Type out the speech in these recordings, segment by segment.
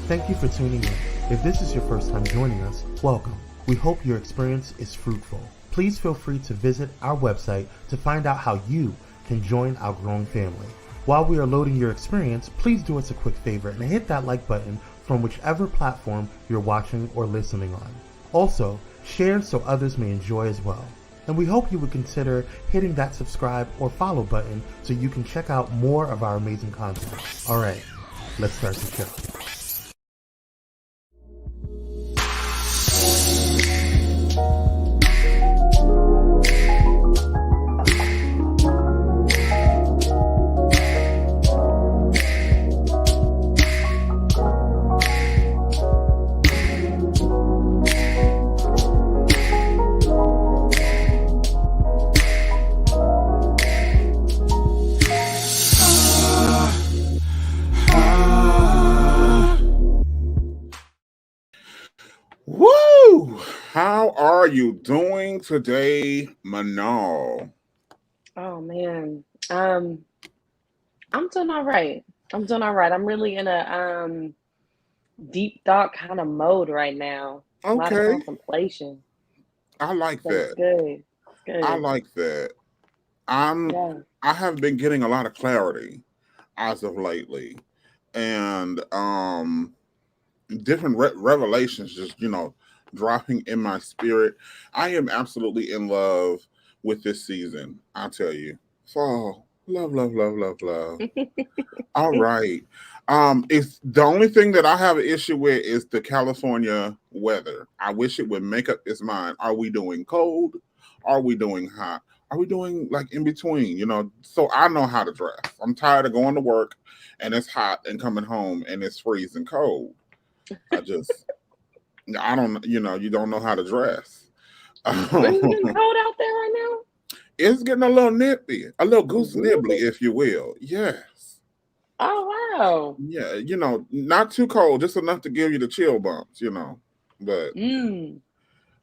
Thank you for tuning in. If this is your first time joining us, welcome. We hope your experience is fruitful. Please feel free to visit our website to find out how you can join our growing family. While we are loading your experience, please do us a quick favor and hit that like button from whichever platform you're watching or listening on. Also, share so others may enjoy as well. And we hope you would consider hitting that subscribe or follow button so you can check out more of our amazing content. All right, let's start the show. Woo! How are you doing today, Manal? Oh man. I'm doing all right. I'm really in a deep thought kind of mode right now. A lot of Okay, contemplation. I like But it's that. good. It's I good. like that. I'm. Yeah. I have been getting a lot of clarity as of lately, and different revelations just dropping in my spirit. I am absolutely in love with this season. I'll tell you. Fall, love, love, love, love, love. All right. It's the only thing that I have an issue with is the California weather. I wish it would make up its mind. Are we doing cold? Are we doing hot? Are we doing like in between? So I know how to dress. I'm tired of going to work and it's hot and coming home and it's freezing cold. I just, I don't, you don't know how to dress. When it's getting cold out there right now? It's getting a little nippy, a little goose nibbly, Really? if you will. Yes. Oh wow. Yeah, not too cold, just enough to give you the chill bumps, But Mm.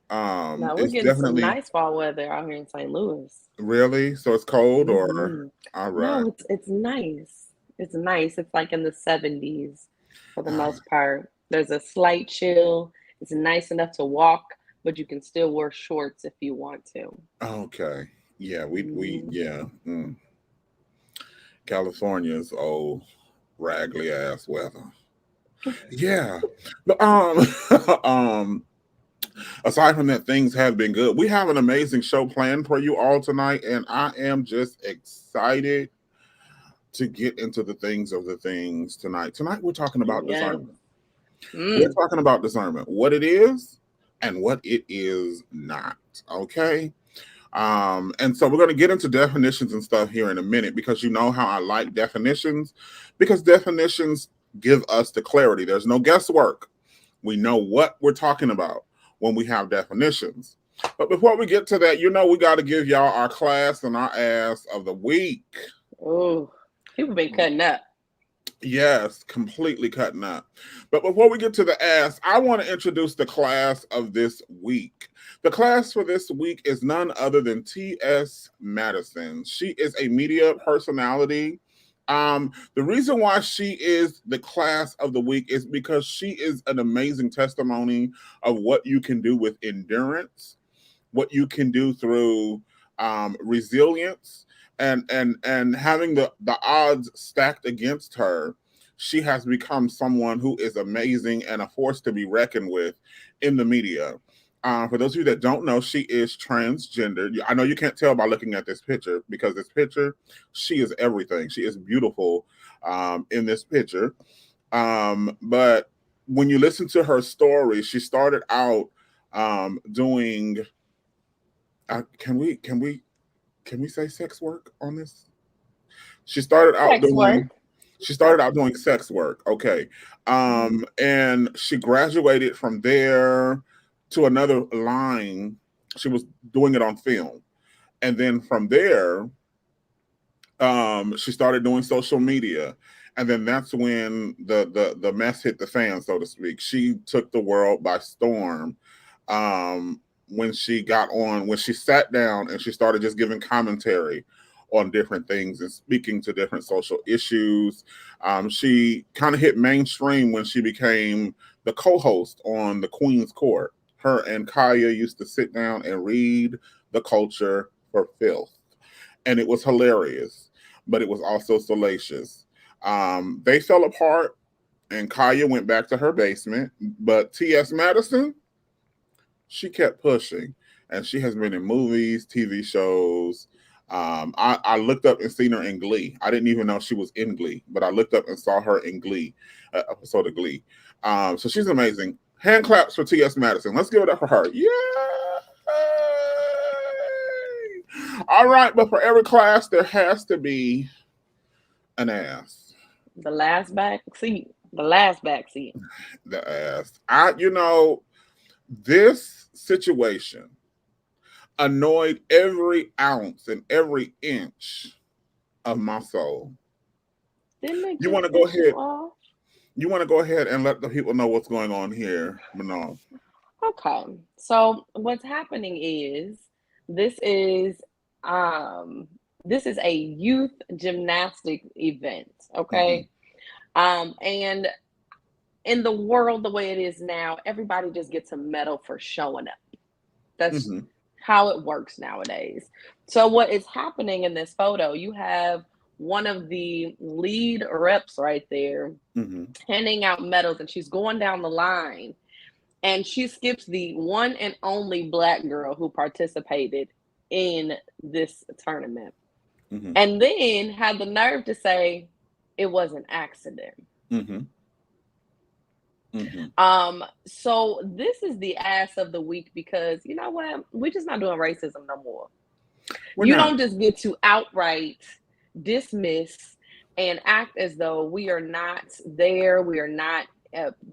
Now we're it's getting some definitely nice fall weather out here in St. Louis. really so it's cold or hmm all right. No, it's nice. It's nice. It's like in the 70s for the Ah, most part. There's a slight chill. It's nice enough to walk, but you can still wear shorts if you want to. okay. Yeah, we Mhm. yeah. California's old raggedy ass weather. Yeah. But aside from that, things have been good. We have an amazing show planned for you all tonight, and I am just excited to get into the things of the things tonight. Tonight, we're talking about Yeah. discernment. We're Mm. talking about discernment, what it is and what it is not. Okay. And so we're going to get into definitions and stuff here in a minute because you know how I like definitions because definitions give us the clarity. There's no guesswork. We know what we're talking about when we have definitions. But before we get to that, we got to give y'all our class and our ass of the week. Oh, people been cutting up. Yes, completely cutting up. But before we get to the ass, I want to introduce the class of this week. The class for this week is none other than T.S. Madison. She is a media personality. The reason why she is the class of the week is because she is an amazing testimony of what you can do with endurance, what you can do through resilience, and having the odds stacked against her. She has become someone who is amazing and a force to be reckoned with in the media. For those of you that don't know, she is transgender. I know you can't tell by looking at this picture because this picture, she is everything. She is beautiful in this picture. But when you listen to her story, she started out doing. Can we say sex work on this? She started out Sex work. doing. She started out doing sex work. Okay, Mhm. and she graduated from there to another line. She was doing it on film, and then from there, she started doing social media, and then that's when the mess hit the fan, so to speak. She took the world by storm. When she sat down and she started just giving commentary on different things and speaking to different social issues. She kind of hit mainstream when she became the co-host on the Queen's Court. Her and Kaya used to sit down and read the culture for filth. And it was hilarious, but it was also salacious. They fell apart and Kaya went back to her basement, but T.S. Madison, she kept pushing, and she has been in movies, TV shows. I looked up and seen her in Glee. I didn't even know she was in Glee, but I looked up and saw her in Glee, episode of Glee. So she's amazing. Hand claps for T.S. Madison. Let's give it up for her. Yay! All right, but for every class, there has to be an ass. The last back seat. The last back seat. The ass. This situation annoyed every ounce and every inch of my soul. You want to go ahead? You want to go ahead and let the people know what's going on here, Manal? Okay. So what's happening is this is a youth gymnastic event. Okay. And in the world the way it is now, everybody just gets a medal for showing up. That's how it works nowadays. So what is happening in this photo, you have one of the lead reps right there handing out medals, and she's going down the line, and she skips the one and only Black girl who participated in this tournament. And then had the nerve to say it was an accident. So this is the ass of the week, because you know what? We're just not doing racism no more. Don't just get to outright dismiss and act as though we are not there, we are not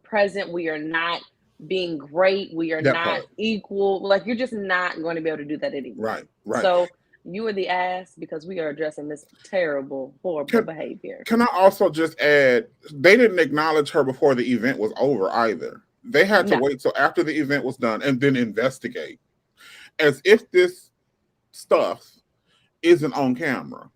present, we are not being great, we are not equal. Like, you're just not going to be able to do that anymore. Right. So you are the ass, because we are addressing this terrible, horrible behavior. Can I also just add, they didn't acknowledge her before the event was over either. They had to wait till after the event was done and then investigate, as if this stuff isn't on camera.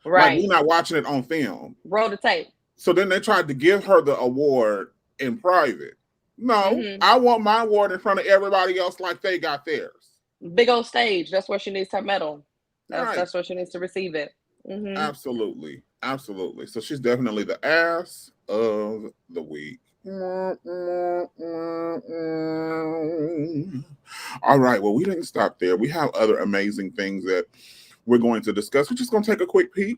Right. Like, we're not watching it on film. Roll the tape. So then they tried to give her the award in private. No, I want my award in front of everybody else like they got theirs. Big old stage. That's where she needs her medal. That's where she needs to receive it. Absolutely. So she's definitely the ass of the week. All right. Well, we didn't stop there. We have other amazing things that we're going to discuss. We're just going to take a quick peek.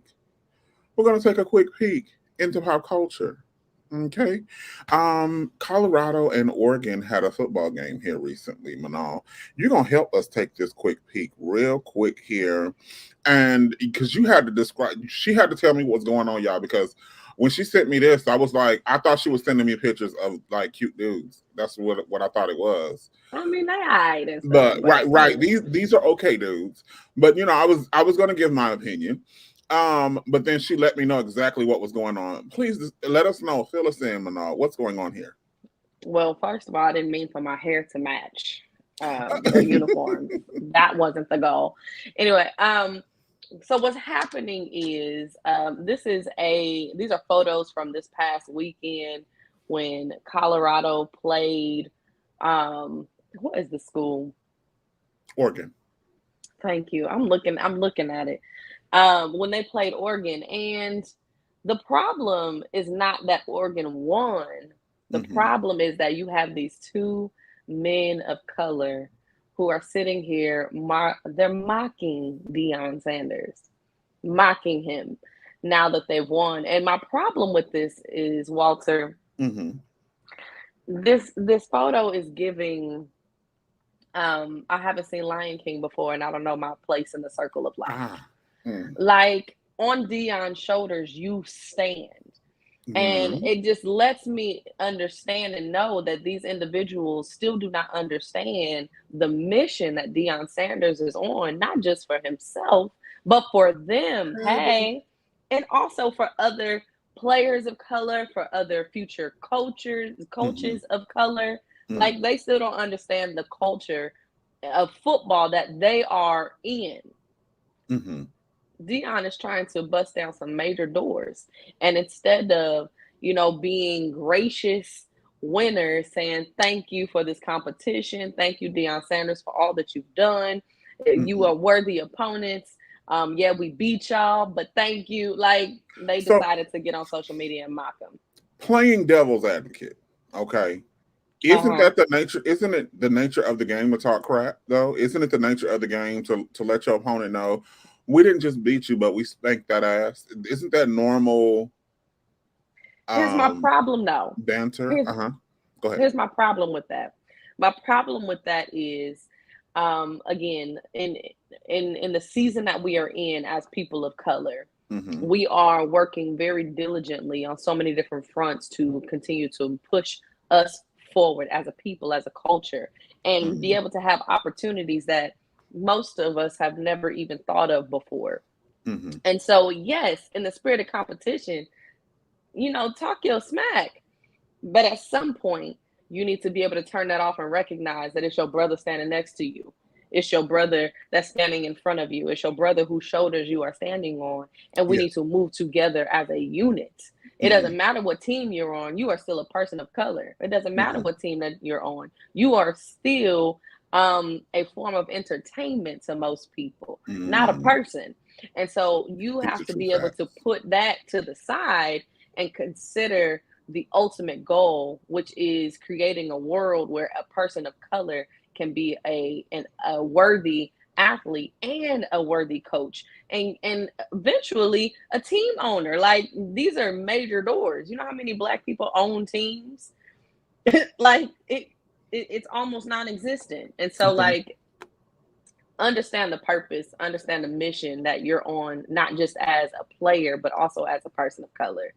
We're going to take a quick peek into pop culture. Okay. Colorado and Oregon had a football game here recently, Manal. You're going to help us take this quick peek real quick here. And because she had to tell me what's going on, y'all, because when she sent me this, I was like, I thought she was sending me pictures of like cute dudes. That's what I thought it was. I mean, they hide and stuff. But right. These are okay dudes. But I was going to give my opinion. But then she let me know exactly what was going on. Please let us know. Fill us in, Manal. What's going on here? Well, first of all, I didn't mean for my hair to match their uniform. That wasn't the goal. Anyway, so what's happening is these are photos from this past weekend when Colorado played. What is the school? Oregon. Thank you. I'm looking at it. When they played Oregon, and the problem is not that Oregon won. The problem is that you have these two men of color who are sitting here. They're mocking Deion Sanders, mocking him now that they've won. And my problem with this is, Walter, this photo is giving. I haven't seen Lion King before, and I don't know my place in the circle of life. Like, on Deion's shoulders, you stand. And it just lets me understand and know that these individuals still do not understand the mission that Deion Sanders is on, not just for himself, but for them. Hey, and also for other players of color, for other future coaches of color. Like, they still don't understand the culture of football that they are in. Dion is trying to bust down some major doors. And instead of, being gracious winners, saying thank you for this competition, thank you, Deion Sanders, for all that you've done. You Mhm. are worthy opponents. Yeah, we beat y'all, but thank you. Like, they So decided to get on social media and mock him. playing devil's advocate, okay. Isn't Uh-huh. that the nature? Isn't it the nature of the game to talk crap, though? Isn't it the nature of the game to let your opponent know we didn't just beat you, but we spanked that ass? Isn't that normal Here's my um problem though. banter? Here's Uh-huh. Go ahead. here's my problem with that. My problem with that is, again, in the season that we are in as people of color, Mm-hmm. we are working very diligently on so many different fronts to continue to push us forward as a people, as a culture, and be Mm-hmm. able to have opportunities that most of us have never even thought of before. Mm-hmm. And so, yes, in the spirit of competition, talk your smack. But at some point, you need to be able to turn that off and recognize that it's your brother standing next to you. It's your brother that's standing in front of you. It's your brother whose shoulders you are standing on. And we Yeah. need to move together as a unit. It Mm-hmm. doesn't matter what team you're on, you are still a person of color. It doesn't matter Mm-hmm. what team that you're on, you are still a form of entertainment to most people, not a Mm-hmm. person. And so you These are have to true be able to facts. put that to the side and consider the ultimate goal, which is creating a world where a person of color can be a worthy athlete and a worthy coach, and eventually a team owner. Like, these are major doors. You know how many black people own teams? Like, it's almost non-existent. And so, Okay. like, understand the purpose, understand the mission that you're on, not just as a player but also as a person of color.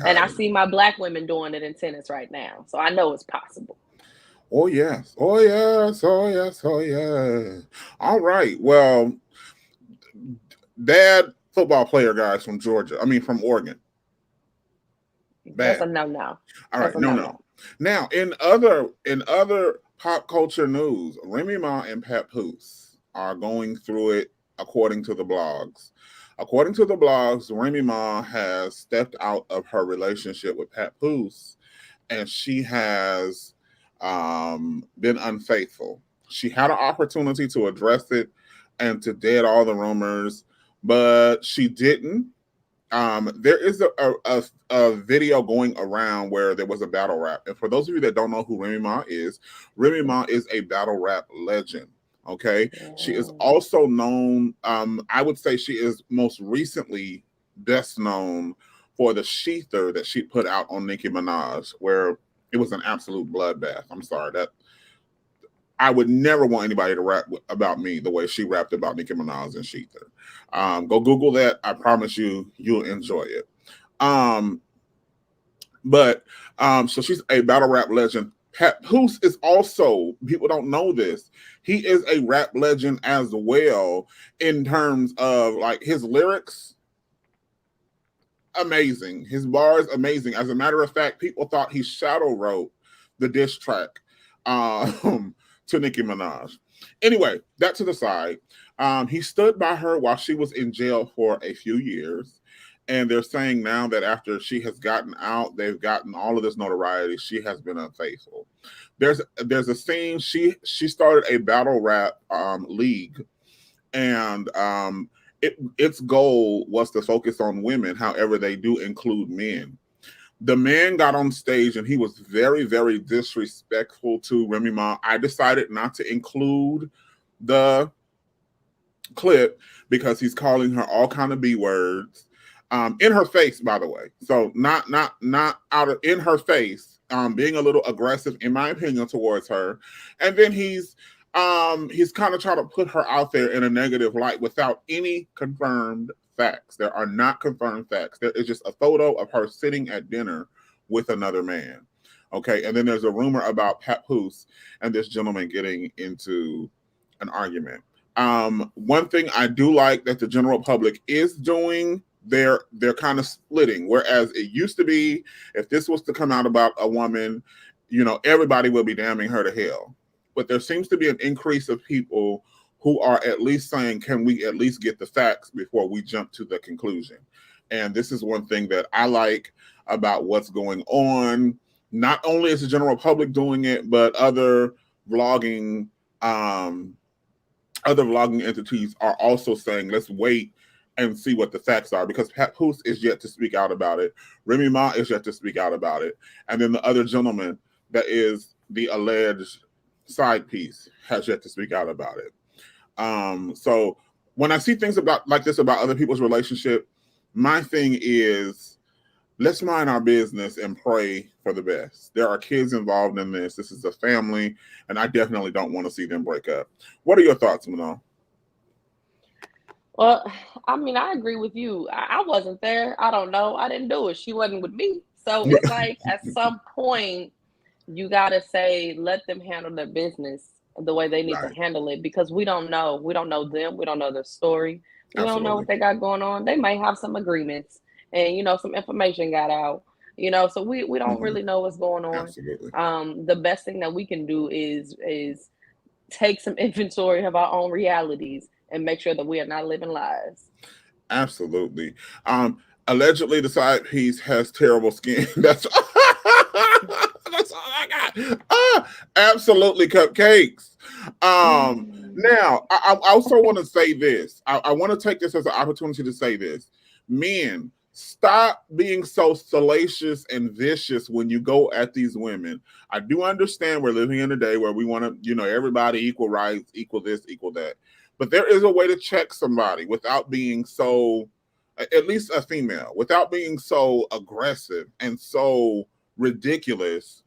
And I Got it. see my black women doing it in tennis right now. So I know it's possible. Oh yes. Oh yes. Oh yes. Oh yes. All right. Well, dad football player guys from Georgia. I mean from Oregon. That's Bad. a no. All That's right, a no, no. no. Now, in other pop culture news, Remy Ma and Papoose are going through it according to the blogs. According to the blogs, Remy Ma has stepped out of her relationship with Papoose, and she has been unfaithful. She had an opportunity to address it and to dead all the rumors, but she didn't. There is a video going around where there was a battle rap. And for those of you that don't know who Remy Ma is a battle rap legend. Okay. She is Yeah. also known, I would say she is most recently best known for the Sheether that she put out on Nicki Minaj, where it was an absolute bloodbath. I'm sorry. That I would never want anybody to rap about me the way she rapped about Nicki Minaj and Sheether. Go Google that. I promise you, you'll enjoy it. Um, but so she's a battle rap legend. Papoose is also, people don't know this, he is a rap legend as well in terms of like his lyrics, amazing. His bars, amazing. As a matter of fact, people thought he shadow wrote the diss track to Nicki Minaj. Anyway, that to the side. He stood by her while she was in jail for a few years. And they're saying now that after she has gotten out, they've gotten all of this notoriety. She has been unfaithful. There's a scene. She started a battle rap league, and its goal was to focus on women. However, they do include men. The man got on stage and he was very, very disrespectful to Remy Ma. I decided not to include the clip because he's calling her all kind of B words in her face, by the way. So not out of in her face, being a little aggressive, in my opinion, towards her. And then he's kind of trying to put her out there in a negative light without any confirmed facts. There are not confirmed facts. There is just a photo of her sitting at dinner with another man. Okay, and then there's a rumor about Papoose and this gentleman getting into an argument. One thing I do like that the general public is doing, they're kind of splitting. Whereas it used to be, if this was to come out about a woman, everybody will be damning her to hell. But there seems to be an increase of people who are at least saying, can we at least get the facts before we jump to the conclusion? And this is one thing that I like about what's going on. Not only is the general public doing it, but other vlogging entities are also saying, let's wait and see what the facts are, because Papoose is yet to speak out about it. Remy Ma is yet to speak out about it. And then the other gentleman that is the alleged side piece has yet to speak out about it. So when I see things like this about other people's relationship, my thing is, let's mind our business and pray for the best. There are kids involved in this. This is a family, and I definitely don't want to see them break up. What are your thoughts, Manon? Well, I mean, I agree with you. I wasn't there. I don't know. I didn't do it. She wasn't with me. So it's like at some point, you got to say, let them handle their business the way they need to handle it, because we don't know. We don't know them. We don't know their story. We don't know what they got going on. They might have some agreements and, some information got out, so we don't really know what's going on. Absolutely. The best thing that we can do is take some inventory of our own realities and make sure that we are not living lies. Absolutely. Allegedly, the side piece has terrible skin. That's all I got. Absolutely, cupcakes. Now, I also want to say this. I want to take this as an opportunity to say this. Men, stop being so salacious and vicious when you go at these women. I do understand we're living in a day where we want to, everybody equal rights, equal this, equal that. But there is a way to check somebody without being so, at least a female, without being so aggressive and so ridiculous,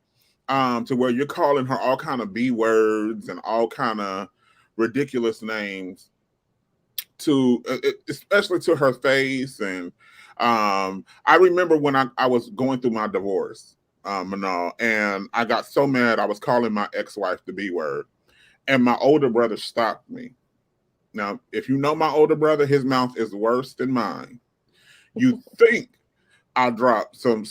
to where you're calling her all kind of B words and all kind of ridiculous names, especially to her face. And I remember when I was going through my divorce, Manal, and I got so mad I was calling my ex-wife the B word, and my older brother stopped me. Now, if you know my older brother, his mouth is worse than mine. You think I dropped some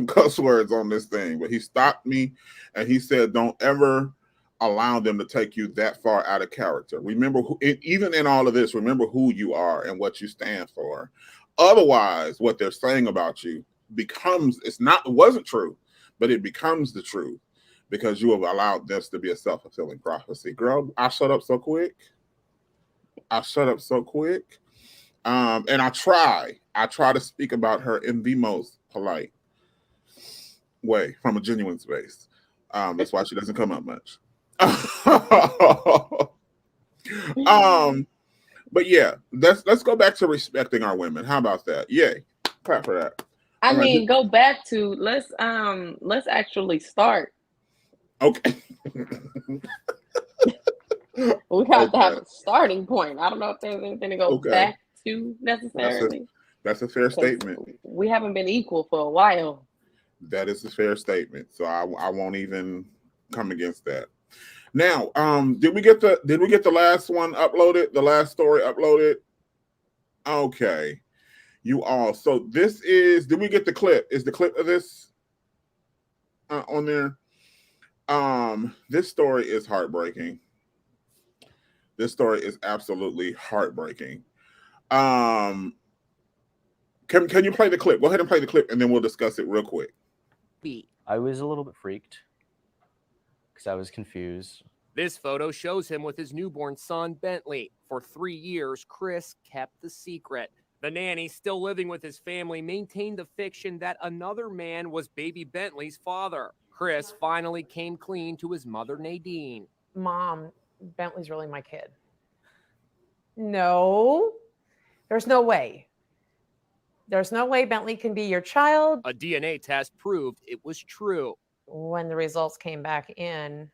cuss words on this thing, but he stopped me and he said, don't ever allow them to take you that far out of character. Remember, even in all of this, remember who you are and what you stand for. Otherwise, what they're saying about you wasn't true, but it becomes the truth, because you have allowed this to be a self-fulfilling prophecy. Girl, I shut up so quick. And I try to speak about her in the most polite way, from a genuine space. That's why she doesn't come up much. But yeah, let's go back to respecting our women. How about that? Yay. Clap for that. I mean, go back to let's actually start. Okay. We have to have a starting point. I don't know if there's anything to go back to necessarily. That's a fair statement. We haven't been equal for a while. That is a fair statement. So I won't even come against that. Now, did we get the last one uploaded? The last story uploaded? Okay. You all. So this is, did we get the clip? Is the clip of this on there? This story is heartbreaking. This story is absolutely heartbreaking. Can you play the clip? Go ahead and play the clip, and then we'll discuss it real quick. I was a little bit freaked because I was confused. This photo shows him with his newborn son, Bentley. For 3 years, Chris kept the secret. The nanny, still living with his family, maintained the fiction that another man was baby Bentley's father. Chris finally came clean to his mother, Nadine. Mom, Bentley's really my kid. No, there's no way. There's no way Bentley can be your child. A DNA test proved it was true. When the results came back in,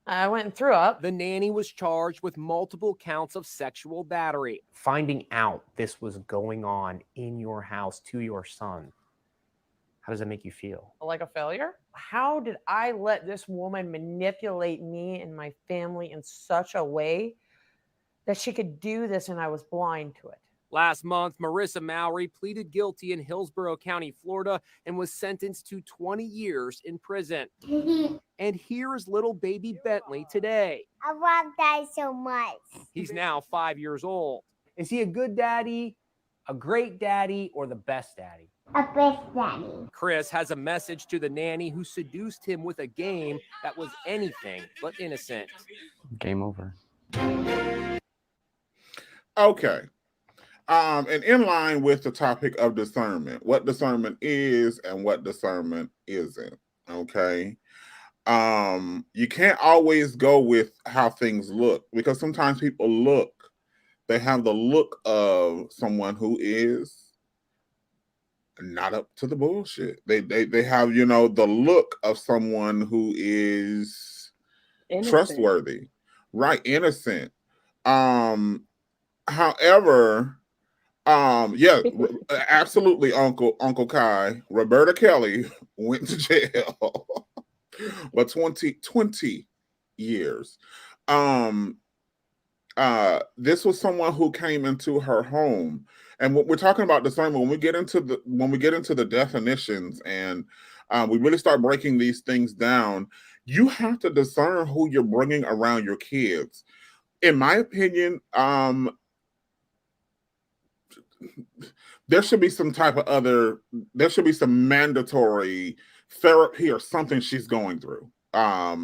I went and threw up. The nanny was charged with multiple counts of sexual battery. Finding out this was going on in your house to your son, how does that make you feel? Like a failure? How did I let this woman manipulate me and my family in such a way that she could do this and I was blind to it? Last month, Marissa Mowry pleaded guilty in Hillsborough County, Florida, and was sentenced to 20 years in prison. And here is little baby Bentley today. I love Daddy so much. He's now 5 years old. Is he a good daddy, a great daddy, or the best daddy? A best daddy. Chris has a message to the nanny who seduced him with a game that was anything but innocent. Game over. Okay. And in line with the topic of discernment, what discernment is and what discernment isn't. Okay. You can't always go with how things look, because sometimes people they have the look of someone who is not up to the bullshit. They have, the look of someone who is Innocent. trustworthy, right? Innocent. However, yeah, absolutely, Uncle Kai. Roberta Kelly went to jail, but 20 years. This was someone who came into her home, and we're talking about discernment. When we get into the definitions and we really start breaking these things down, you have to discern who you're bringing around your kids. In my opinion, there should be some mandatory therapy or something she's going through,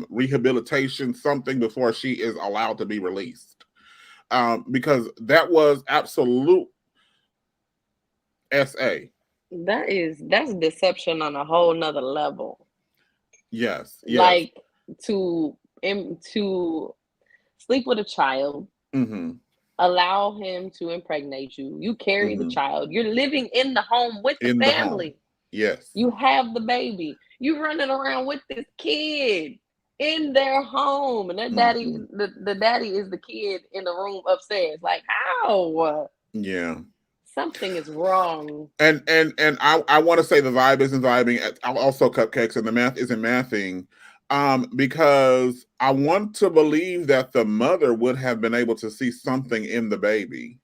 rehabilitation, something before she is allowed to be released. Because that was absolute SA. That's deception on a whole nother level. Yes. Like to sleep with a child, allow him to impregnate you. You carry the child. You're living in the home with the family. Yes. You have the baby. You running around with this kid in their home, and their daddy, the daddy is the kid in the room upstairs. Like, how? Yeah. Something is wrong. And I want to say the vibe isn't vibing. Also, cupcakes, and the math isn't mathing. Because I want to believe that the mother would have been able to see something in the baby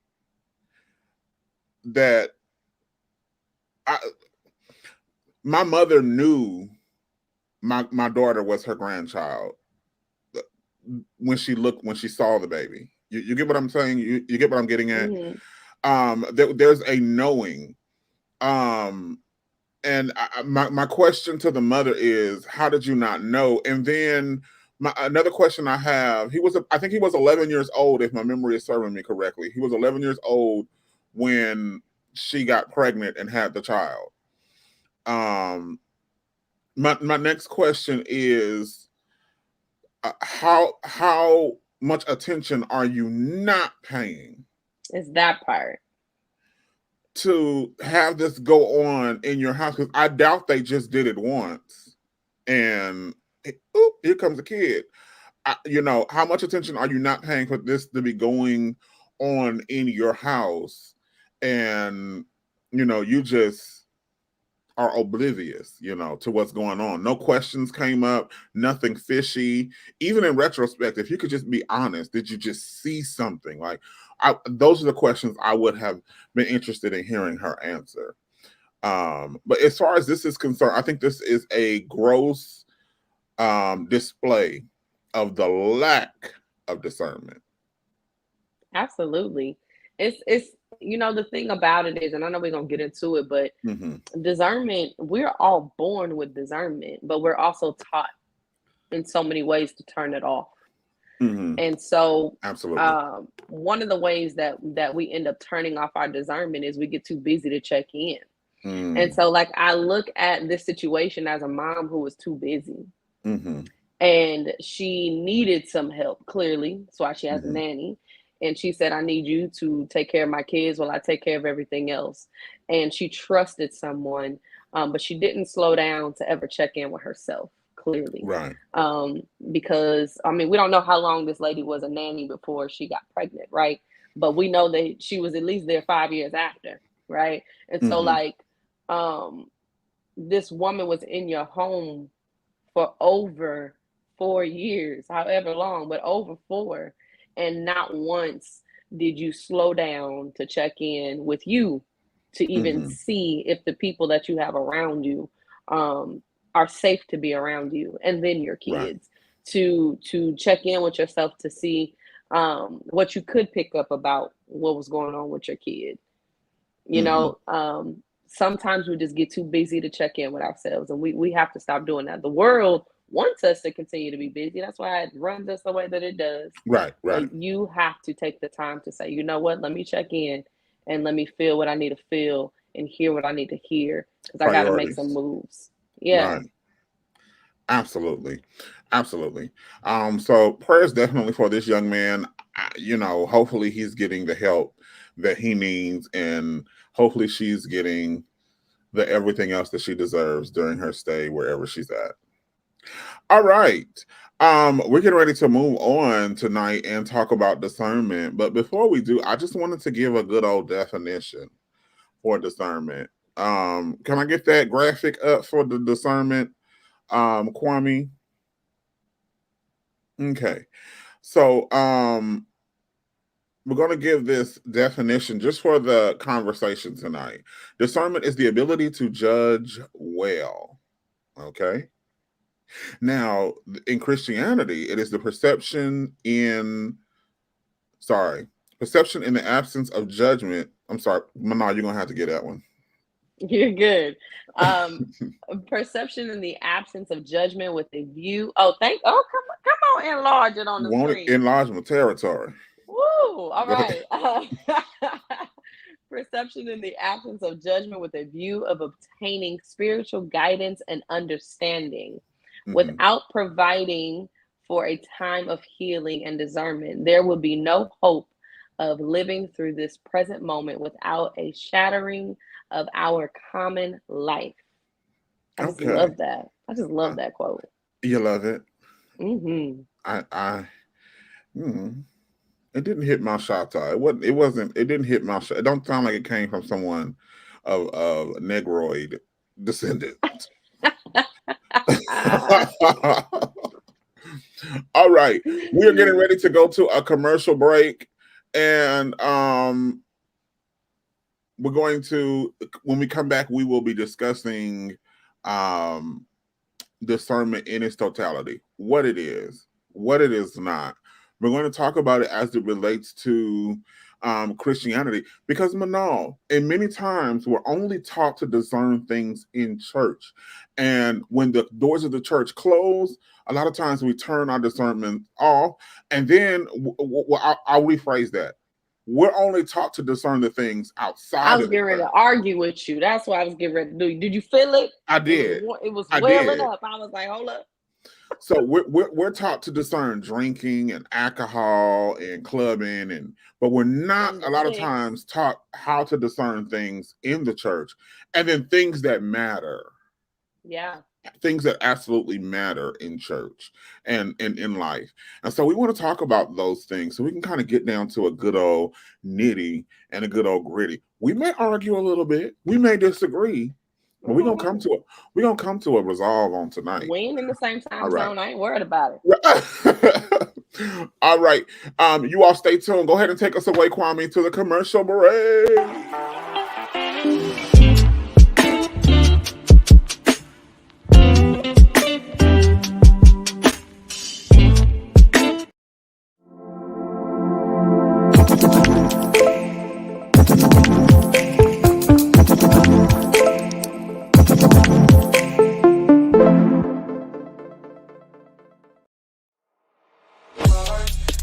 that my mother knew my daughter was her grandchild when she saw the baby. You get what I'm saying? You get what I'm getting at? There's a knowing. And my question to the mother is, how did you not know? And then another question I have, I think he was 11 years old, if my memory is serving me correctly. He was 11 years old when she got pregnant and had the child. My next question is, how much attention are you not paying? It's that part. To have this go on in your house, because I doubt they just did it once and here comes a kid. How much attention are you not paying for this to be going on in your house? And you just are oblivious, to what's going on. No questions came up, nothing fishy. Even in retrospect, if you could just be honest, did you just see something? Like, those are the questions I would have been interested in hearing her answer. But as far as this is concerned, I think this is a gross display of the lack of discernment. Absolutely. It's the thing about it is, and I know we're gonna get into it, but discernment, we're all born with discernment, but we're also taught in so many ways to turn it off. And so absolutely, one of the ways that we end up turning off our discernment is we get too busy to check in. And so, like, I look at this situation as a mom who was too busy, and she needed some help, clearly. That's why she has a nanny. And she said, I need you to take care of my kids while I take care of everything else. And she trusted someone, but she didn't slow down to ever check in with herself, clearly. Right. Because, we don't know how long this lady was a nanny before she got pregnant, right? But we know that she was at least there 5 years after, right? And so, this woman was in your home for over 4 years, however long, but over 4. And not once did you slow down to check in with you to even see if the people that you have around you are safe to be around you, and then your Right. kids, to check in with yourself to see what you could pick up about what was going on with your kid. You Mhm. know, sometimes we just get too busy to check in with ourselves, and we have to stop doing that. The world wants us to continue to be busy. That's why it runs us the way that it does. Right. Right. But you have to take the time to say, you know what, let me check in and let me feel what I need to feel and hear what I need to hear, because I got to make some Priorities. moves. Yeah. Right. Absolutely. Absolutely. So prayers definitely for this young man. Hopefully he's getting the help that he needs, and hopefully she's getting the everything else that she deserves during her stay wherever she's at. All right. We're getting ready to move on tonight and talk about discernment. But before we do, I just wanted to give a good old definition for discernment. Can I get that graphic up for the discernment, Kwame? Okay. So we're going to give this definition just for the conversation tonight. Discernment is the ability to judge well. Okay. Now, in Christianity, it is the perception in the absence of judgment. I'm sorry, Mana, you're going to have to get that one. You're good. Perception in the absence of judgment with a view. Come on, enlarge it on the Want screen. enlargement territory. Woo! All right. Perception in the absence of judgment with a view of obtaining spiritual guidance and understanding. Mhm. Without providing for a time of healing and discernment, there will be no hope of living through this present moment without a shattering of our common life. I just Okay. love that. I just love that quote. You love it? Mm-hmm. It didn't hit my shata. It didn't hit my shot. It don't sound like it came from someone of Negroid descendant. All right. We are getting ready to go to a commercial break. And we're going to, when we come back, we will be discussing discernment in its totality, what it is not. We're going to talk about it as it relates to Christianity, because Manal, and many times we're only taught to discern things in church. And when the doors of the church close, a lot of times we turn our discernment off. And then I'll rephrase that. We're only taught to discern the things outside. I was getting ready to argue with you. That's what I was getting ready to do. Did you feel it? I did. It was welling up. I was like, hold up. So we're taught to discern drinking and alcohol and clubbing, but we're not a lot of times taught how to discern things in the church, and then things that matter. Yeah. Things that absolutely matter in church and in life. And so we want to talk about those things so we can kind of get down to a good old nitty and a good old gritty. We may argue a little bit, we may disagree, but we're gonna come to a resolve on tonight. We ain't in the same time zone. I ain't worried about it. All right. You all stay tuned. Go ahead and take us away, Kwame, to the commercial break.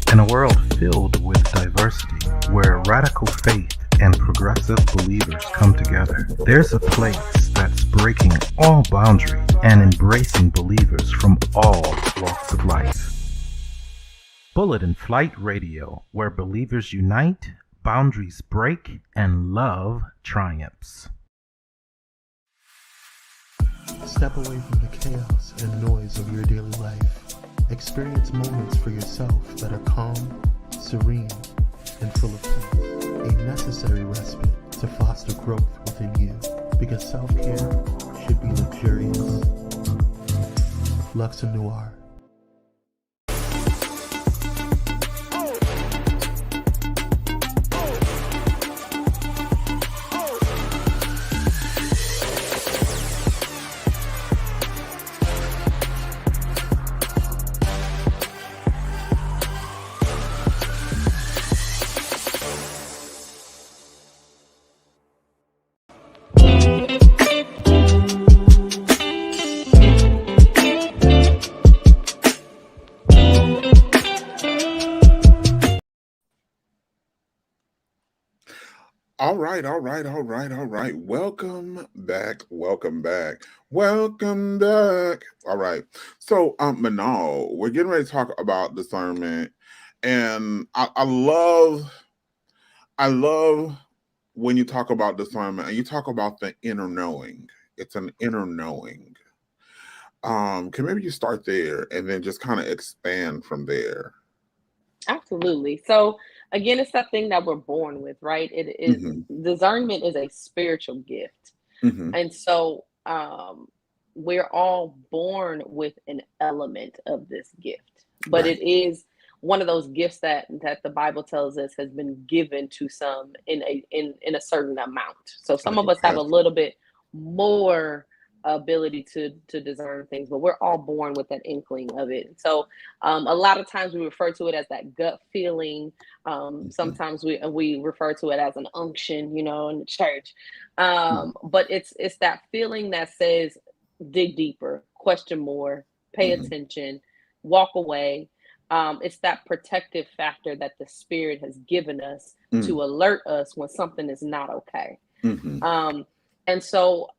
In a world filled with diversity, where radical faith and progressive believers come together, there's a place that's breaking all boundaries and embracing believers from all walks of life. Bullet and Flight Radio, where believers unite, boundaries break, and love triumphs. Step away from the chaos and noise of your daily life. Experience moments for yourself that are calm, serene, and full of peace. A necessary respite to foster growth within you, because self-care should be luxurious. Luxor Noir. right, all right, all right, all right. Welcome back, welcome back, welcome back. All right. So, Manal, we're getting ready to talk about discernment, and I love when you talk about discernment and you talk about the inner knowing. It's an inner knowing. Can maybe you start there and then just kind of expand from there? Absolutely. So again, it's that thing that we're born with, right? It is Mm-hmm. discernment is a spiritual gift. Mm-hmm. And so we're all born with an element of this gift. But Right. it is one of those gifts that the Bible tells us has been given to some in a certain amount. So some of us have a little bit more ability to discern things, but we're all born with that inkling of it. So a lot of times we refer to it as that gut feeling. Sometimes we refer to it as an unction, you know, in the church. But it's that feeling that says dig deeper, question more, pay attention, walk away. It's that protective factor that the Spirit has given us to alert us when something is not okay. And so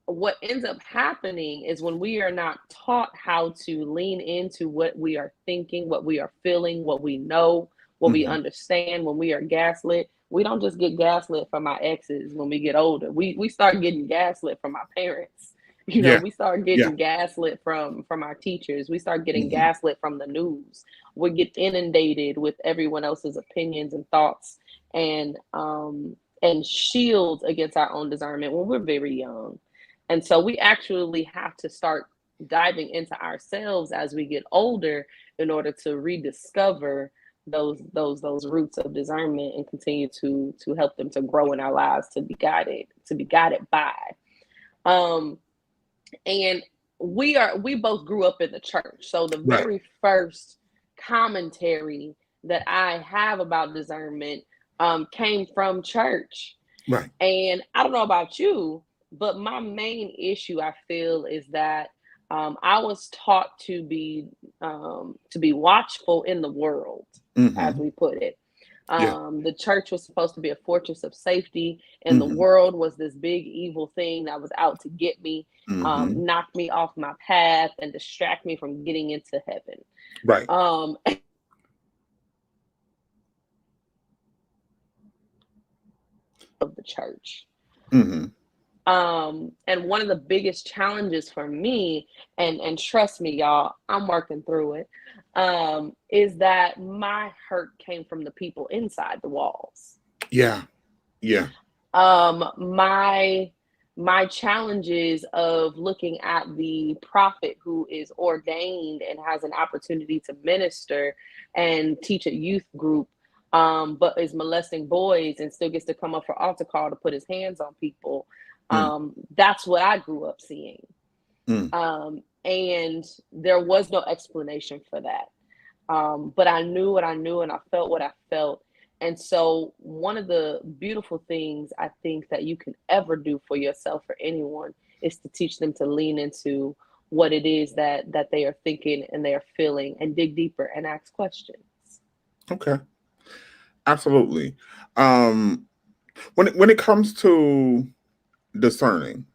what ends up happening is when we are not taught how to lean into what we are thinking, what we are feeling, what we know, what we understand, when we are gaslit, we don't just get gaslit from our exes when we get older. We start getting gaslit from our parents. You know, we start getting gaslit from our teachers. We start getting gaslit from the news. We get inundated with everyone else's opinions and thoughts and shields against our own discernment when we're very young. And so we actually have to start diving into ourselves as we get older in order to rediscover those roots of discernment and continue to help them to grow in our lives, to be guided by. And we both grew up in the church. So the very first commentary that I have about discernment came from church. Right. And I don't know about you, but my main issue, I feel, is that I was taught to be watchful in the world, as we put it. The church was supposed to be a fortress of safety, and the world was this big evil thing that was out to get me, knock me off my path, and distract me from getting into heaven. Right. Of the church. And one of the biggest challenges for me, and trust me, y'all, I'm working through it, is that my hurt came from the people inside the walls. My challenges of looking at the prophet who is ordained and has an opportunity to minister and teach a youth group, but is molesting boys and still gets to come up for altar call to put his hands on people. That's what I grew up seeing. And there was no explanation for that. But I knew what I knew and I felt what I felt. And so one of the beautiful things I think that you can ever do for yourself or anyone is to teach them to lean into what it is that they are thinking and they are feeling, and dig deeper and ask questions. Okay. Absolutely. When it comes to discernment,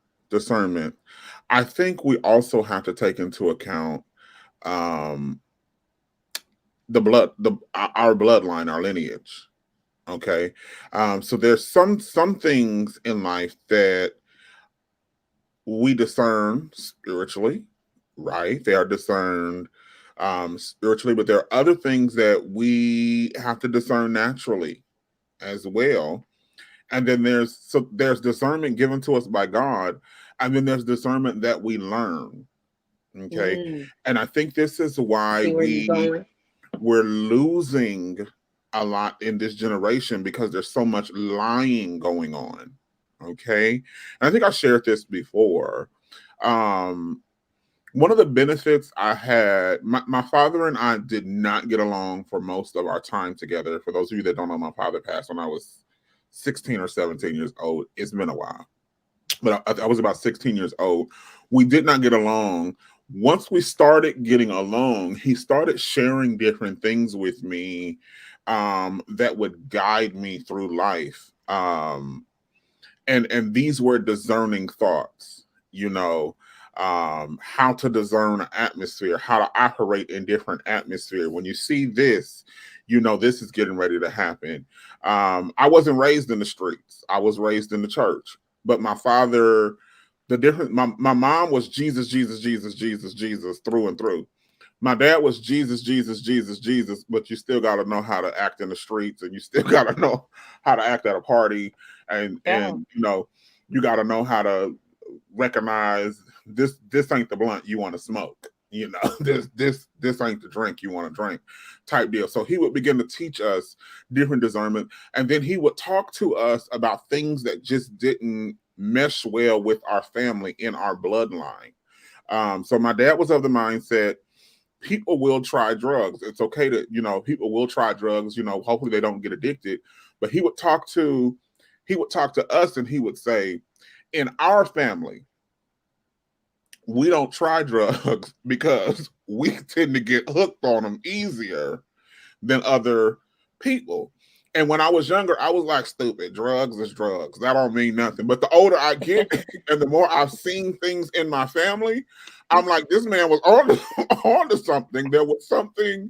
I think we also have to take into account our bloodline, our lineage. Okay. So there's some things in life that we discern spiritually, right? They are discerned spiritually, but there are other things that we have to discern naturally as well. And then there's discernment given to us by God, and then there's discernment that we learn. Okay. And I think this is why we're losing a lot in this generation, because there's so much lying going on. Okay. And I think I shared this before. One of the benefits I had, my father and I did not get along for most of our time together. For those of you that don't know, my father passed when I was 16 or 17 years old. It's been a while, but I was about 16 years old. We did not get along. Once we started getting along, he started sharing different things with me that would guide me through life. and these were discerning thoughts, you know, how to discern an atmosphere, how to operate in different atmosphere. When you see this, you know this is getting ready to happen. I wasn't raised in the streets. I was raised in the church. But my father, my mom was Jesus, Jesus, Jesus, Jesus, Jesus through and through. My dad was Jesus, Jesus, Jesus, Jesus, but you still got to know how to act in the streets, and you still got to know how to act at a party, and you know, you got to know how to recognize this ain't the blunt you want to smoke. You know, this ain't the drink you want to drink, type deal. So he would begin to teach us different discernment, and then he would talk to us about things that just didn't mesh well with our family in our bloodline. So my dad was of the mindset, people will try drugs. It's okay to, you know, people will try drugs, you know, hopefully they don't get addicted. But he would talk to us and he would say, in our family, we don't try drugs because we tend to get hooked on them easier than other people. And when I was younger, I was like, stupid, drugs is drugs. That don't mean nothing. But the older I get and the more I've seen things in my family, I'm like, this man was on to something. There was something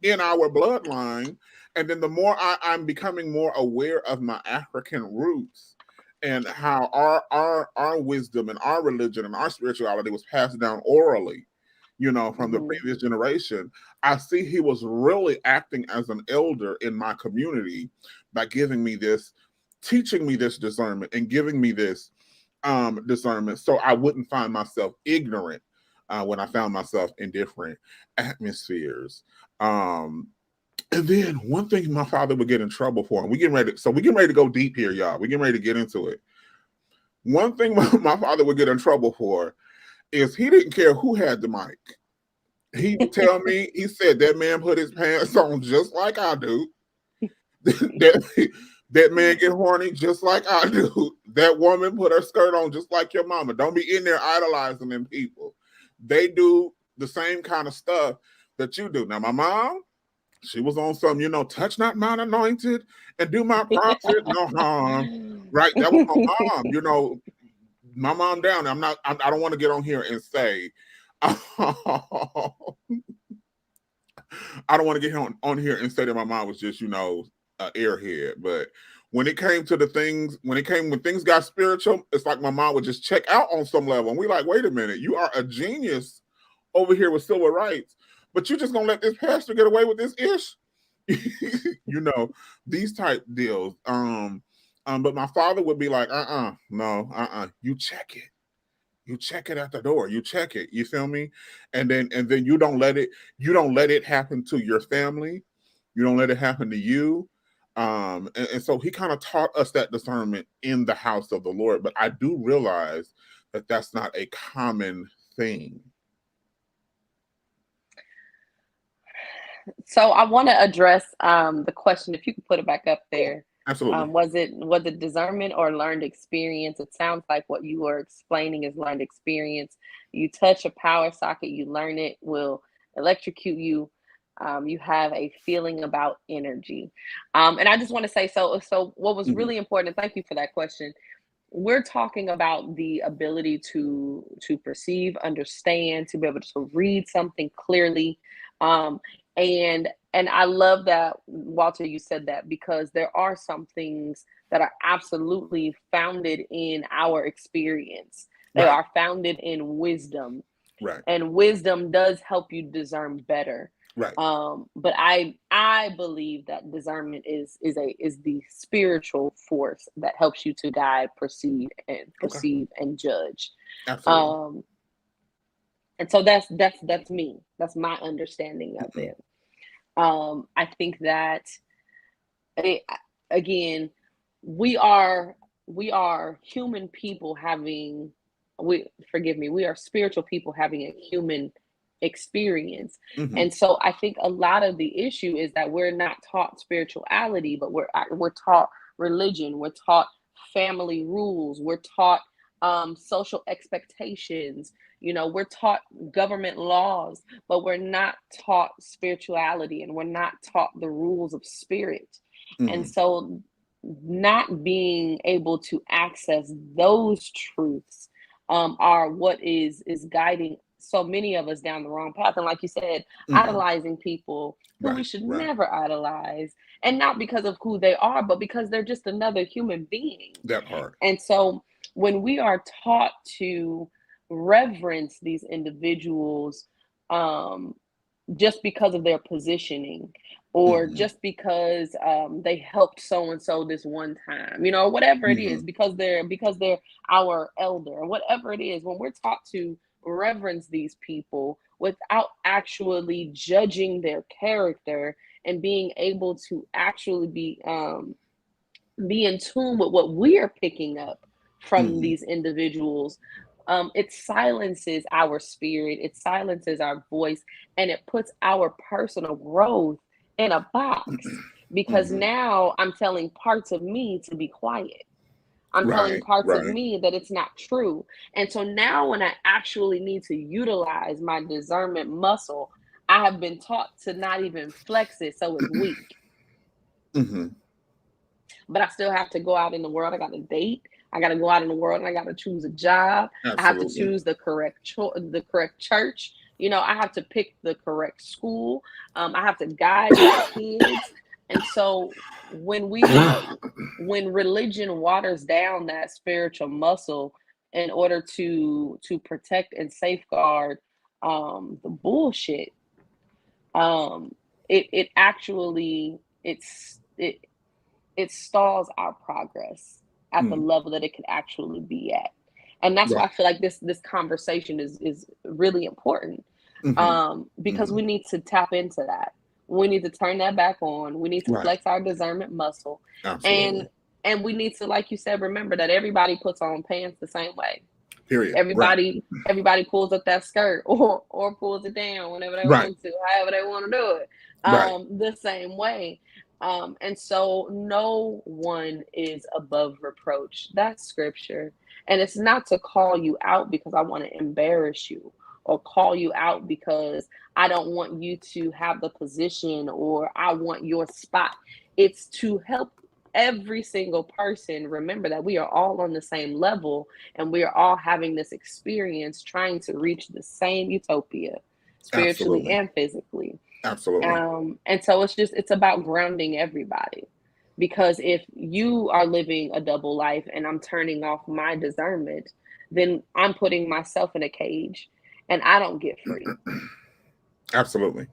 in our bloodline. And then the more I'm becoming more aware of my African roots and how our wisdom and our religion and our spirituality was passed down orally, you know, from the previous generation, I see he was really acting as an elder in my community by giving me this, teaching me this discernment and giving me this discernment so I wouldn't find myself ignorant when I found myself in different atmospheres. And then one thing my father would get in trouble for, and we getting ready to go deep here, y'all. We getting ready to get into it. One thing my father would get in trouble for is he didn't care who had the mic. He would tell me, he said, that man put his pants on just like I do. that man get horny just like I do. That woman put her skirt on just like your mama. Don't be in there idolizing them people. They do the same kind of stuff that you do. Now, my mom, she was on some, you know, touch not mine anointed and do my prophet no harm. Right? That was my mom, you know. My mom down. I don't want to get on here and say, I don't want to get on here and say that my mom was just, you know, an airhead. But when it came to the things, when things got spiritual, it's like my mom would just check out on some level. And we like, wait a minute, you are a genius over here with civil rights, but you're just gonna let this pastor get away with this ish? You know, these type deals. But my father would be like, no, you check it. You check it at the door. You check it. You feel me? And then you don't let it happen to your family. You don't let it happen to you. And so he kind of taught us that discernment in the house of the Lord. But I do realize that that's not a common thing. So I want to address the question, if you could put it back up there. Absolutely. Was it discernment or learned experience? It sounds like what you were explaining is learned experience. You touch a power socket, you learn it will electrocute you. You have a feeling about energy. And I just want to say, so what was really important, and thank you for that question. We're talking about the ability to perceive, understand, to be able to read something clearly. And I love that, Walter, you said that, because there are some things that are absolutely founded in our experience. They are founded in wisdom. Right. And wisdom does help you discern better. Right. But I believe that discernment is the spiritual force that helps you to guide, perceive and judge. Absolutely. And so that's me. That's my understanding of it. I think that again, we are human people having we are spiritual people having a human experience. And so I think a lot of the issue is that we're not taught spirituality, but we're taught religion, we're taught family rules, we're taught social expectations, you know, we're taught government laws, but we're not taught spirituality, and we're not taught the rules of spirit. And so not being able to access those truths are what is guiding so many of us down the wrong path. And like you said, idolizing people who we should never idolize, and not because of who they are, but because they're just another human being. That part. And so when we are taught to reverence these individuals, just because of their positioning, or just because they helped so and so this one time, you know, whatever it is, because they're our elder, or whatever it is. When we're taught to reverence these people without actually judging their character and being able to actually be in tune with what we are picking up from these individuals, it silences our spirit, it silences our voice, and it puts our personal growth in a box, because now I'm telling parts of me to be quiet. I'm telling parts of me that it's not true. And so now when I actually need to utilize my discernment muscle, I have been taught to not even flex it, so it's weak. But I still have to go out in the world. I got to date. I got to go out in the world, and I got to choose a job. I have to choose the correct church. You know, I have to pick the correct school. I have to guide my kids. And so when religion waters down that spiritual muscle in order to protect and safeguard the bullshit, it actually stalls our progress at the level that it could actually be at. And that's why I feel like this conversation is really important, because we need to tap into that. We need to turn that back on. We need to flex our discernment muscle. And we need to, like you said, remember that everybody puts on pants the same way. Period. Everybody pulls up that skirt or pulls it down whenever they want to, however they want to do it, the same way. And so no one is above reproach. That's scripture. And it's not to call you out because I want to embarrass you, or call you out because I don't want you to have the position, or I want your spot. It's to help every single person remember that we are all on the same level, and we are all having this experience trying to reach the same utopia, spiritually and physically. Absolutely. And so it's about grounding everybody, because if you are living a double life and I'm turning off my discernment, then I'm putting myself in a cage and I don't get free. Absolutely.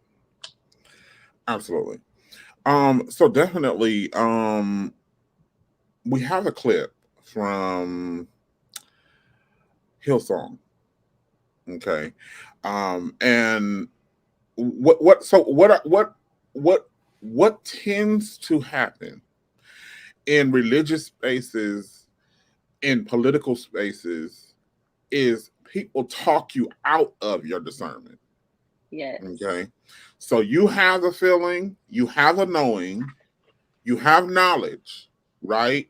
So definitely, we have a clip from Hillsong. Okay. And what tends to happen in religious spaces, in political spaces, is people talk you out of your discernment. Yes. Okay. So you have a feeling, you have a knowing, you have knowledge, right?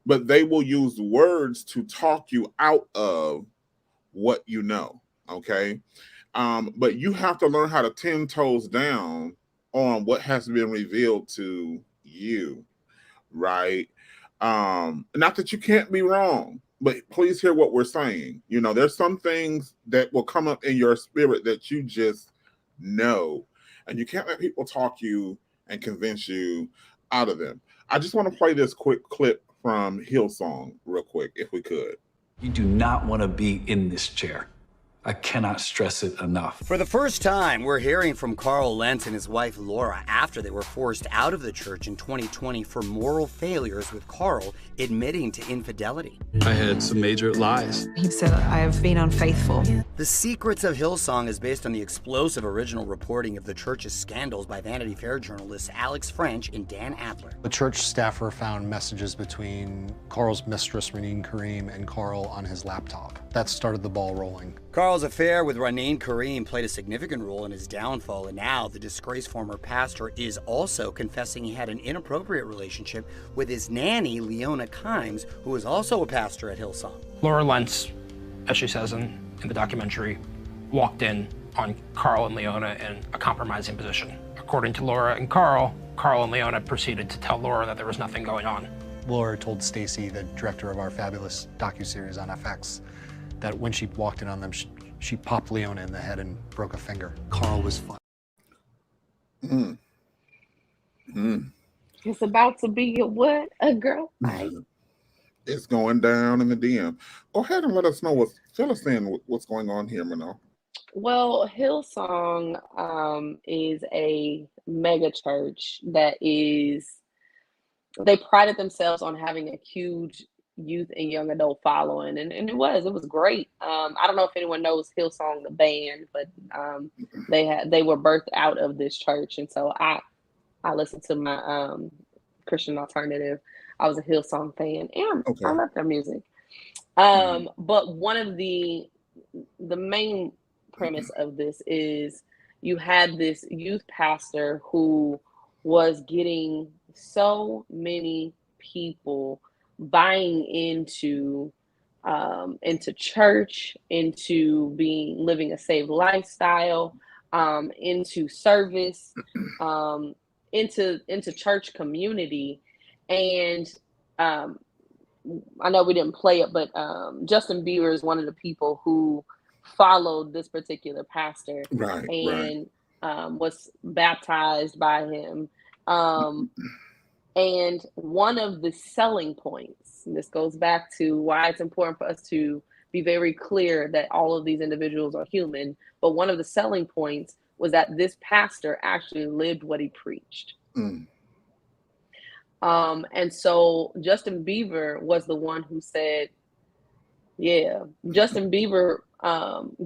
But they will use words to talk you out of what you know. Okay. But you have to learn how to 10 toes down on what has been revealed to you, right? Not that you can't be wrong, but please hear what we're saying. You know, there's some things that will come up in your spirit that you just know, and you can't let people talk you and convince you out of them. I just want to play this quick clip from Hillsong real quick, if we could. You do not want to be in this chair. I cannot stress it enough. For the first time, we're hearing from Carl Lentz and his wife Laura after they were forced out of the church in 2020 for moral failures, with Carl admitting to infidelity. I had some major lies. He said, I have been unfaithful. The Secrets of Hillsong is based on the explosive original reporting of the church's scandals by Vanity Fair journalists Alex French and Dan Adler. The church staffer found messages between Carl's mistress, Raneen Kareem, and Carl on his laptop. That started the ball rolling. Carl's affair with Raneen Kareem played a significant role in his downfall, and now the disgraced former pastor is also confessing he had an inappropriate relationship with his nanny, Leona Kimes, who is also a pastor at Hillsong. Laura Lentz, as she says in the documentary, walked in on Carl and Leona in a compromising position. According to Laura and Carl and Leona proceeded to tell Laura that there was nothing going on. Laura told Stacy, the director of our fabulous docuseries on FX, that when she walked in on them, she popped Leona in the head and broke a finger. Carl was fine. It's about to be a what? A girl fight. It's going down in the DM. Go ahead and let us know fill us in what's going on here, Mano. Well, Hillsong is a mega church that they prided themselves on having a huge youth and young adult following, and it was great. I don't know if anyone knows Hillsong the band, but they were birthed out of this church, and so I listened to my Christian alternative. I was a Hillsong fan, and I love their music. But one of the main premise of this is you had this youth pastor who was getting so many people buying into church, into living a saved lifestyle, into service, into church community. And I know we didn't play it, but Justin Bieber is one of the people who followed this particular pastor and was baptized by him. And one of the selling points, and this goes back to why it's important for us to be very clear that all of these individuals are human, but one of the selling points was that this pastor actually lived what he preached. And so Justin Bieber was the one who said, Justin Bieber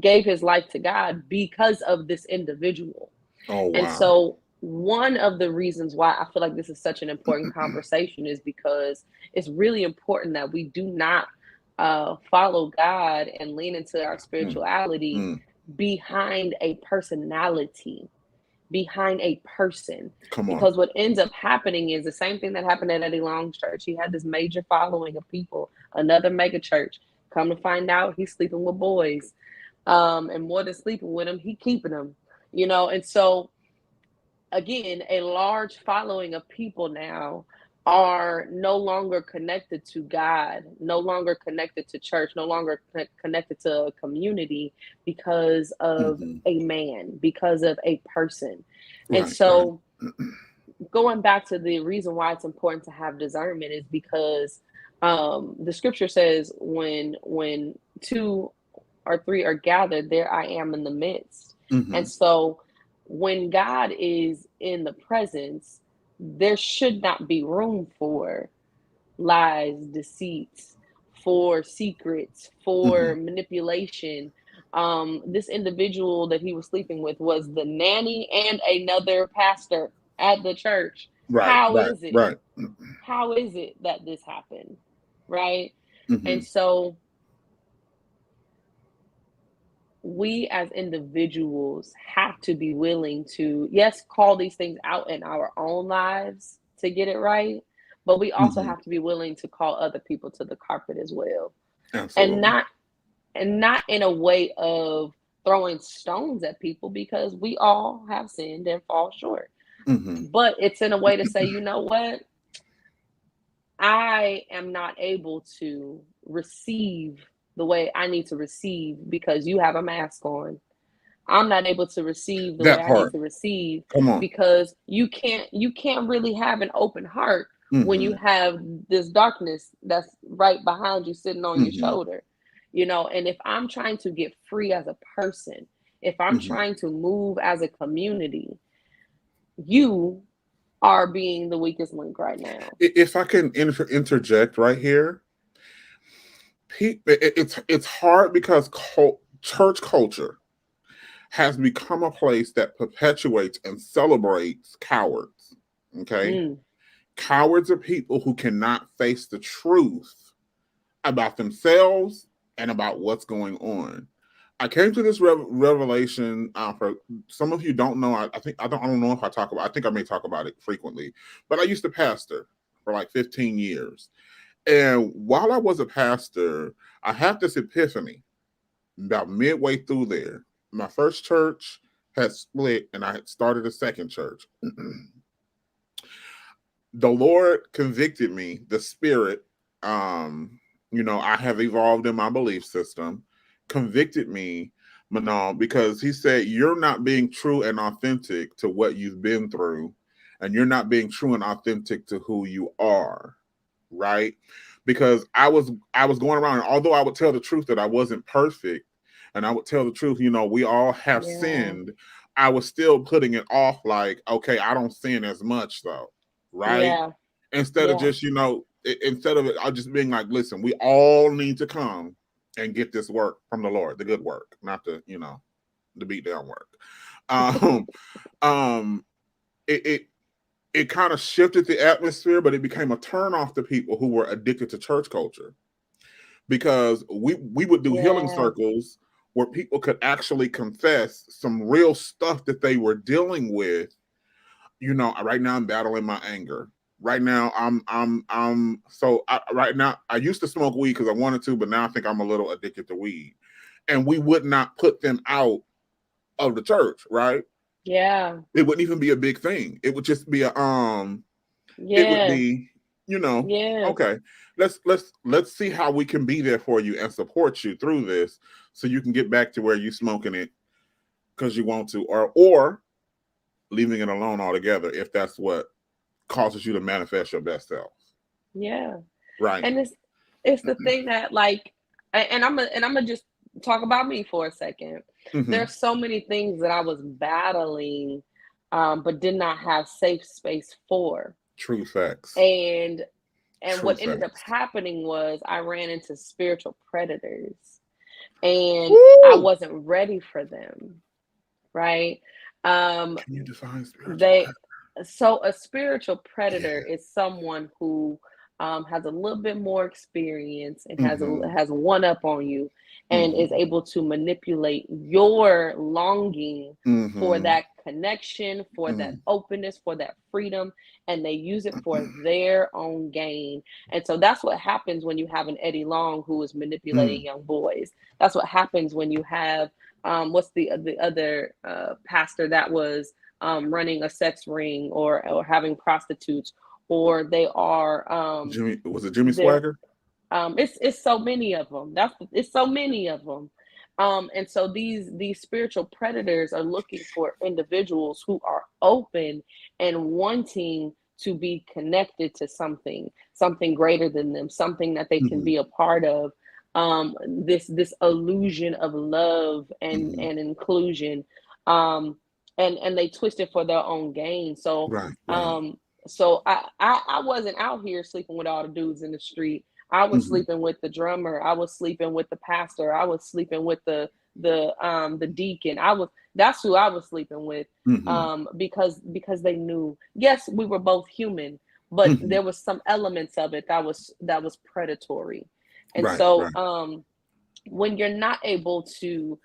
gave his life to God because of this individual. Oh, wow. And so one of the reasons why I feel like this is such an important conversation is because it's really important that we do not follow God and lean into our spirituality behind a personality, behind a person. Because what ends up happening is the same thing that happened at Eddie Long's church. He had this major following of people, another mega church. Come to find out, he's sleeping with boys. And more than sleeping with them, he keeping them, And so, again, a large following of people now are no longer connected to God, no longer connected to church, no longer connected to a community because of a man, because of a person. And so going back to the reason why it's important to have discernment is because the scripture says when two or three are gathered, there I am in the midst. And so when God is in the presence, there should not be room for lies, deceits, for secrets, for manipulation. This individual that he was sleeping with was the nanny and another pastor at the church. How is it that this happened? Right? And so we as individuals have to be willing to, yes, call these things out in our own lives to get it right, but we also have to be willing to call other people to the carpet as well. Absolutely. And not in a way of throwing stones at people, because we all have sinned and fall short. But it's in a way to say, you know what? I am not able to receive the way I need to receive because you have a mask on. I'm not able to receive the way I need to receive because you can't really have an open heart when you have this darkness that's right behind you sitting on your shoulder. And if I'm trying to get free as a person, if I'm trying to move as a community, you are being the weakest link right now. If I can interject right here, it's hard because church culture has become a place that perpetuates and celebrates cowards. Cowards are people who cannot face the truth about themselves and about what's going on. I came to this revelation for some of you don't know. I don't know if I talk about. I think I may talk about it frequently, but I used to pastor for like 15 years. And while I was a pastor, I had this epiphany about midway through there. My first church had split and I had started a second church. the Lord convicted me, the Spirit, I have evolved in my belief system, convicted me, Manal, because he said, you're not being true and authentic to what you've been through, and you're not being true and authentic to who you are, right? Because I was going around, and although I would tell the truth that I wasn't perfect, and I would tell the truth, we all have sinned, I was still putting it off like, okay, I don't sin as much though, right? Yeah. Instead of just, instead of it, I just being like, listen, we all need to come and get this work from the Lord, the good work, not the, the beat down work. It kind of shifted the atmosphere, but it became a turn off to people who were addicted to church culture, because we would do healing circles where people could actually confess some real stuff that they were dealing with. Right now I'm battling my anger. Right now right now I used to smoke weed because I wanted to, but now I think I'm a little addicted to weed. And we would not put them out of the church, right? Yeah. It wouldn't even be a big thing. It would just be it would be, okay, let's see how we can be there for you and support you through this so you can get back to where you smoking it because you want to, or leaving it alone altogether if that's what causes you to manifest your best self. Yeah. Right. And it's the thing that, like, and I'm gonna just talk about me for a second. There's so many things that I was battling, but did not have safe space for. True facts. And what ended up happening was I ran into spiritual predators, and I wasn't ready for them. Right. Can you define spiritual predator? So a spiritual predator is someone who has a little bit more experience and has one up on you, and is able to manipulate your longing for that connection, for that openness, for that freedom, and they use it for their own gain. And so that's what happens when you have an Eddie Long who is manipulating young boys. That's what happens when you have what's the other pastor that was running a sex ring or having prostitutes, or they are Jimmy Swagger? It's so many of them. It's so many of them. And so these spiritual predators are looking for individuals who are open and wanting to be connected to something greater than them, something that they can be a part of. This illusion of love and inclusion, and they twist it for their own gain. So so I wasn't out here sleeping with all the dudes in the street. I was sleeping with the drummer. I was sleeping with the pastor. I was sleeping with the deacon. That's who I was sleeping with, because they knew, yes, we were both human, but there was some elements of it that was predatory. And when you're not able to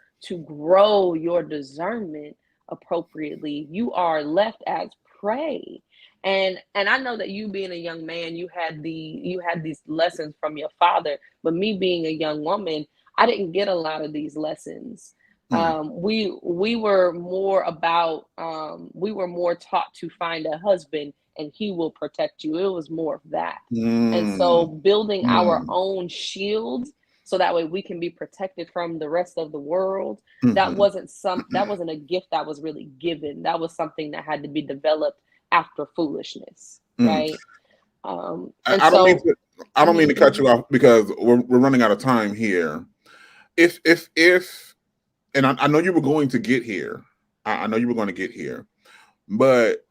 grow your discernment appropriately, you are left as prey. And I know that you being a young man, you had these lessons from your father, but me being a young woman, I didn't get a lot of these lessons. We were more taught to find a husband and he will protect you. It was more of that. And so building our own shield so that way we can be protected from the rest of the world, that wasn't a gift that was really given. That was something that had to be developed after foolishness, right? I don't mean to cut you off because we're running out of time here. If and I know you were going to get here. I know you were going to get here, but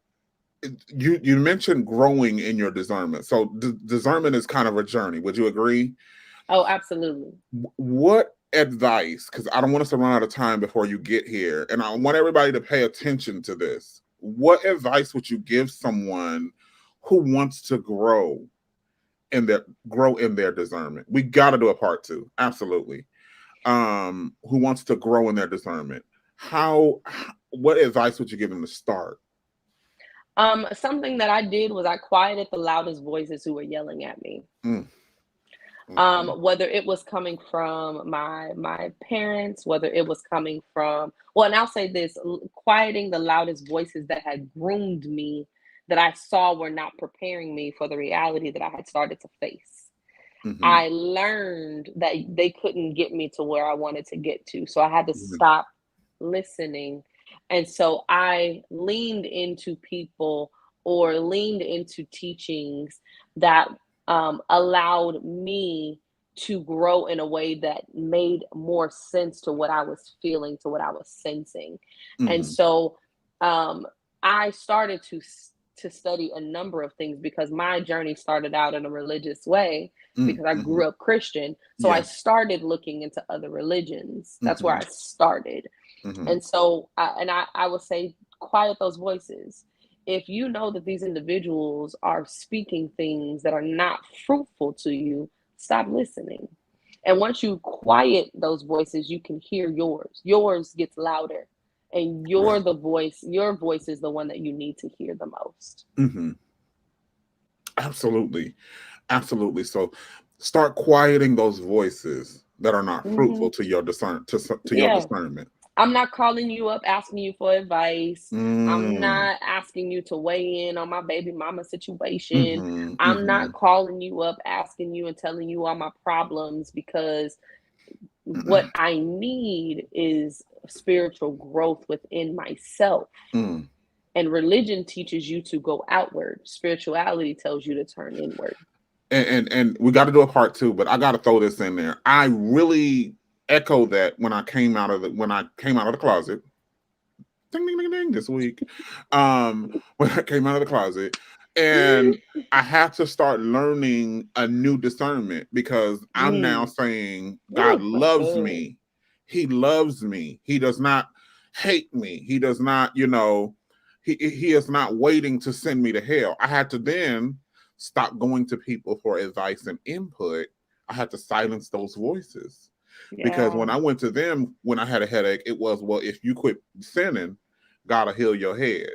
you mentioned growing in your discernment. So discernment is kind of a journey. Would you agree? Oh, absolutely. What advice, because I don't want us to run out of time before you get here, and I want everybody to pay attention to this. What advice would you give someone who wants to grow in their discernment? We got to do a part 2. Absolutely. Who wants to grow in their discernment? What advice would you give them to start? Something that I did was I quieted the loudest voices who were yelling at me. Whether it was coming from my parents, whether it was coming from, and I'll say this, quieting the loudest voices that had groomed me that I saw were not preparing me for the reality that I had started to face. Mhm. I learned that they couldn't get me to where I wanted to get to. So I had to Mhm. stop listening. And so I leaned into people or leaned into teachings that allowed me to grow in a way that made more sense to what I was feeling, to what I was sensing. And Mhm. so I started to study a number of things because my journey started out in a religious way because I Mhm. grew up Christian. So I Yes. started looking into other religions. That's where Mhm. I started. Mhm. And so, I would say, quiet those voices. If you know that these individuals are speaking things that are not fruitful to you, stop listening. And once you quiet those voices, you can hear yours. Yours gets louder, and you're Right. the voice. Your voice is the one that you need to hear the most. Mhm. Absolutely. Absolutely. So start quieting those voices that are not fruitful to your your Yeah. discernment. I'm not calling you up asking you for advice. I'm Mm. not asking you to weigh in on my baby mama situation. Mhm. I'm not Mhm. calling you up asking you and telling you all my problems because what I need is spiritual growth within myself. Mm. And religion teaches you to go outward. Spirituality tells you to turn inward. And we got to do a part 2, but I got to throw this in there. I really echo that when I came out of the closet. Ding ding ding ding this week. When I came out of the closet, and I have to start learning a new discernment because I'm now saying God Ooh, that's loves good. me. He loves me. He does not hate me. He does not, he is not waiting to send me to hell. I had to then stop going to people for advice and input. I had to silence those voices. Because when Yeah. I went to them when I had a headache, it was, well, if you quit sinning, God will heal your head.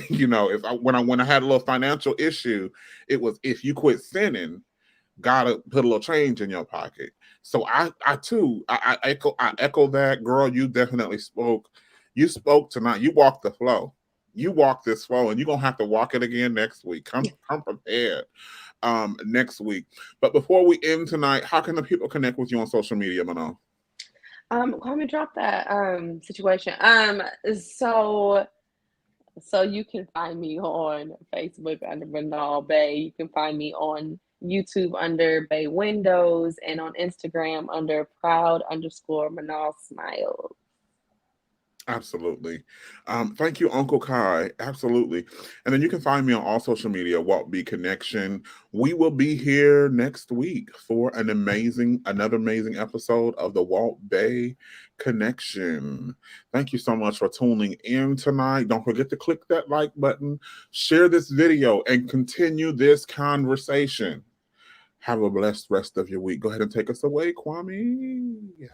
When I had a little financial issue, it was, if you quit sinning, God will put a little change in your pocket. So I echo that. Girl, you definitely spoke. You spoke tonight. You walked the flow. You walked this flow, and you're gonna have to walk it again next week. Come prepared next week. But before we end tonight, how can the people connect with you on social media, Manal? Let me drop that situation. So you can find me on Facebook under Manal Bay. You can find me on YouTube under Bay Windows and on Instagram under proud_Manal Smiles. Absolutely. Thank you, Uncle Kai. Absolutely. And then you can find me on all social media, Walt B Connection. We will be here next week for another amazing episode of the Walt Bay Connection. Thank you so much for tuning in tonight. Don't forget to click that like button, share this video, and continue this conversation. Have a blessed rest of your week. Go ahead and take us away, Kwame.